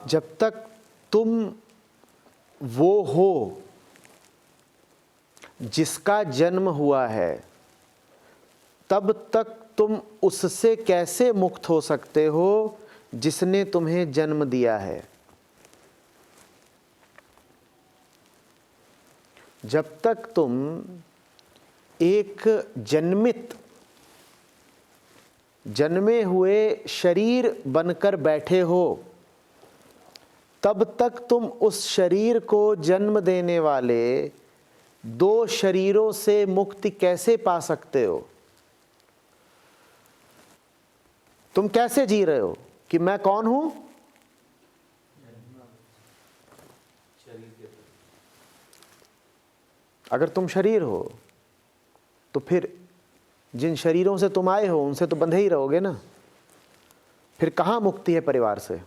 जब तक तुम वो हो जिसका जन्म हुआ है, तब तक तुम उससे कैसे मुक्त हो सकते हो जिसने तुम्हें जन्म दिया है। जब तक तुम एक जन्मे हुए शरीर बनकर बैठे हो, तब तक तुम उस शरीर को जन्म देने वाले दो शरीरों से मुक्ति कैसे पा सकते हो। तुम कैसे जी रहे हो कि मैं कौन हूं? अगर तुम शरीर हो तो फिर जिन शरीरों से तुम आए हो उनसे तो बंधे ही रहोगे ना। फिर कहां मुक्ति है परिवार से?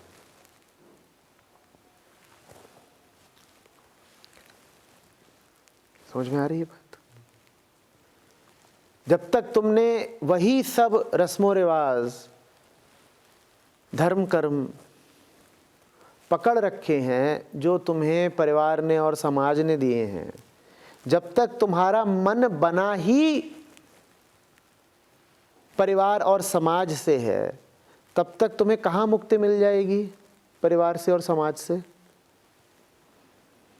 समझ में आ रही है बात? जब तक तुमने वही सब रस्मों रिवाज, धर्म कर्म पकड़ रखे हैं जो तुम्हें परिवार ने और समाज ने दिए हैं, जब तक तुम्हारा मन बना ही परिवार और समाज से है, तब तक तुम्हें कहाँ मुक्ति मिल जाएगी परिवार से और समाज से?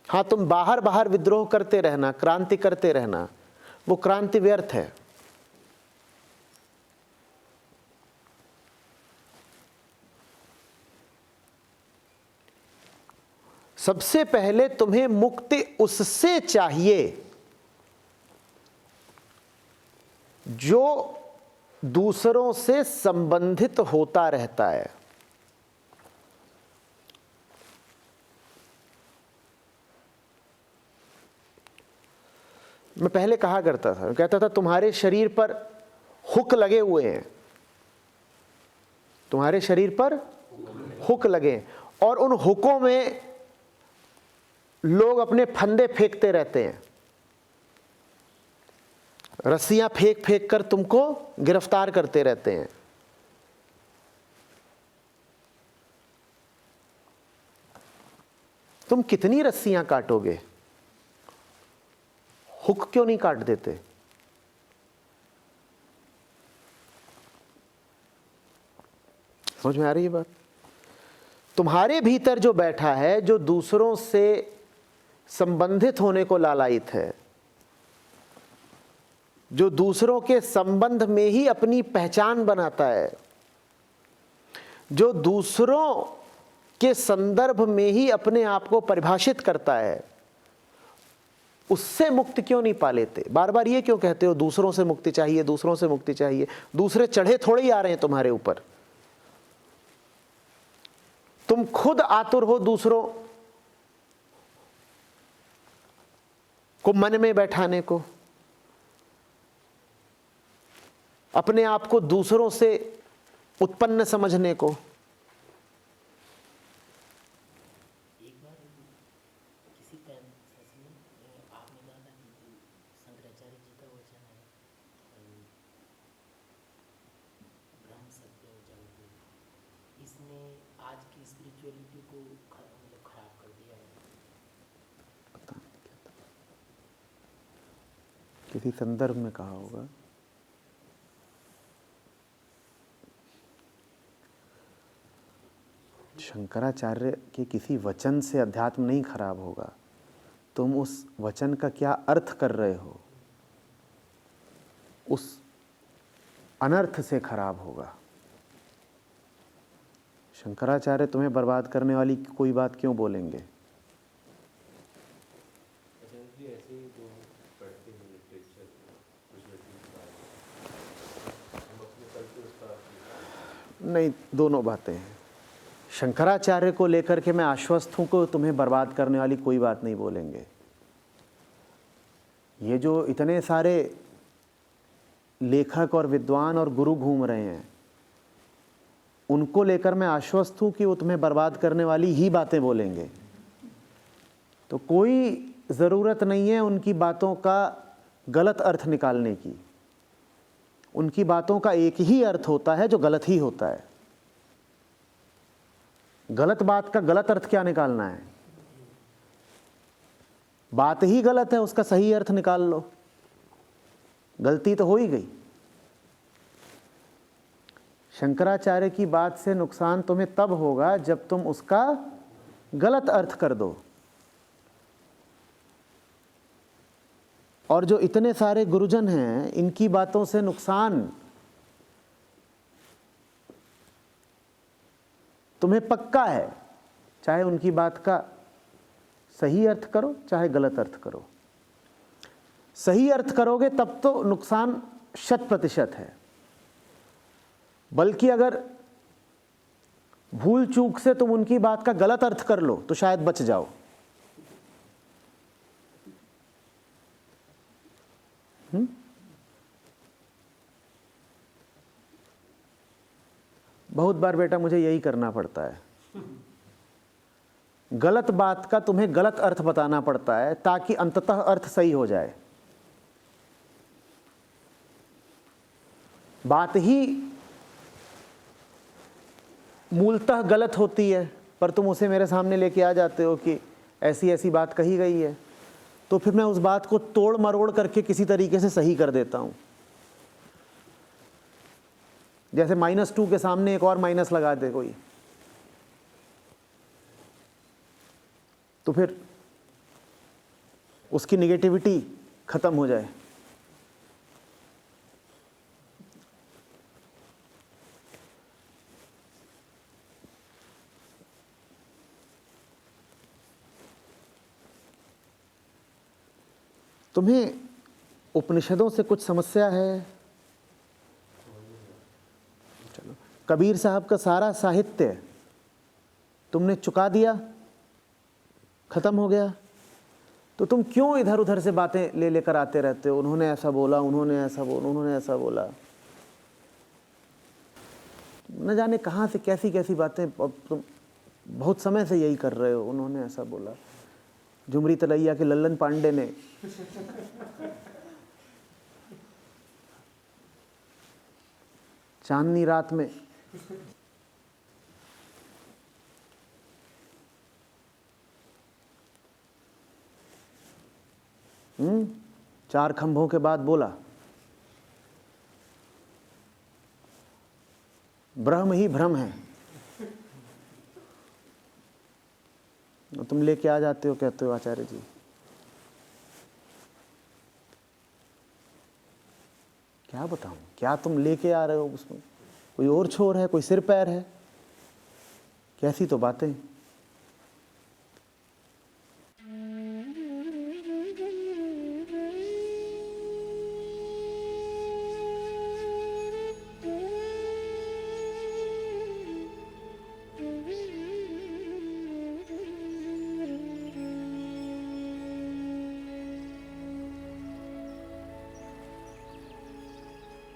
हाँ, तुम बाहर बाहर विद्रोह करते रहना, क्रांति करते रहना, वो क्रांति व्यर्थ है। सबसे पहले तुम्हें मुक्ति उससे चाहिए जो दूसरों से संबंधित होता रहता है। मैं पहले कहा करता था, कहता था तुम्हारे शरीर पर हुक लगे हुए हैं, तुम्हारे शरीर पर हुक लगे हैं, और उन हुकों में लोग अपने फंदे फेंकते रहते हैं, रस्सियां फेंक फेंक कर तुमको गिरफ्तार करते रहते हैं। तुम कितनी रस्सियां काटोगे? हुक क्यों नहीं काट देते? समझ में आ रही है बात? तुम्हारे भीतर जो बैठा है, जो दूसरों से संबंधित होने को लालायित है, जो दूसरों के संबंध में ही अपनी पहचान बनाता है, जो दूसरों के संदर्भ में ही अपने आप को परिभाषित करता है, उससे मुक्ति क्यों नहीं पा लेते? बार बार ये क्यों कहते हो दूसरों से मुक्ति चाहिए, दूसरों से मुक्ति चाहिए? दूसरे चढ़े थोड़े ही आ रहे हैं तुम्हारे ऊपर, तुम खुद आतुर हो दूसरों को मन में बैठाने को, अपने आप को दूसरों से उत्पन्न समझने को। एक बार किसी सत्संग में आपने कहा था कि शंकराचार्य जी का वचन है, ब्रह्म सत्य हो जाओगे, इसने आज की स्पिरिचुअलिटी को खराब कर दिया है। किसी संदर्भ में कहा होगा। शंकराचार्य के किसी वचन से अध्यात्म नहीं खराब होगा, तुम उस वचन का क्या अर्थ कर रहे हो, उस अनर्थ से खराब होगा। शंकराचार्य तुम्हें बर्बाद करने वाली कोई बात क्यों बोलेंगे? नहीं, दोनों बातें हैं। शंकराचार्य को लेकर के मैं आश्वस्त हूं कि तुम्हें बर्बाद करने वाली कोई बात नहीं बोलेंगे। ये जो इतने सारे लेखक और विद्वान और गुरु घूम रहे हैं, उनको लेकर मैं आश्वस्त हूं कि वो तुम्हें बर्बाद करने वाली ही बातें बोलेंगे। तो कोई ज़रूरत नहीं है उनकी बातों का गलत अर्थ निकालने की। उनकी बातों का एक ही अर्थ होता है जो गलत ही होता है। गलत बात का गलत अर्थ क्या निकालना है? बात ही गलत है, उसका सही अर्थ निकाल लो, गलती तो हो ही गई। शंकराचार्य की बात से नुकसान तुम्हें तब होगा जब तुम उसका गलत अर्थ कर दो। और जो इतने सारे गुरुजन हैं, इनकी बातों से नुकसान तुम्हें पक्का है, चाहे उनकी बात का सही अर्थ करो चाहे गलत अर्थ करो। सही अर्थ करोगे तब तो नुकसान 100% है, बल्कि अगर भूल चूक से तुम उनकी बात का गलत अर्थ कर लो तो शायद बच जाओ। बहुत बार बेटा मुझे यही करना पड़ता है, गलत बात का तुम्हें गलत अर्थ बताना पड़ता है ताकि अंततः अर्थ सही हो जाए। बात ही मूलतः गलत होती है, पर तुम उसे मेरे सामने लेके आ जाते हो कि ऐसी ऐसी बात कही गई है, तो फिर मैं उस बात को तोड़ मरोड़ करके किसी तरीके से सही कर देता हूं। जैसे -2 के सामने एक और माइनस लगा दे कोई, तो फिर उसकी निगेटिविटी खत्म हो जाए। तुम्हें उपनिषदों से कुछ समस्या है? चलो, कबीर साहब का सारा साहित्य तुमने चुका दिया, खत्म हो गया, तो तुम क्यों इधर उधर से बातें ले लेकर आते रहते हो? उन्होंने ऐसा बोला, उन्होंने ऐसा बोला, उन्होंने ऐसा बोला, न जाने कहाँ से कैसी कैसी बातें। अब तुम बहुत समय से यही कर रहे हो, उन्होंने ऐसा बोला। झुमरी तलैया के लल्लन पांडे ने चांदनी रात में चार खंभों के बाद बोला, ब्रह्म ही भ्रम है। तुम लेके आ जाते हो, कहते हो आचार्य जी क्या बताऊं, क्या तुम लेके आ रहे हो? उसमें कोई और छोर है, कोई सिर पैर है, कैसी तो बातें।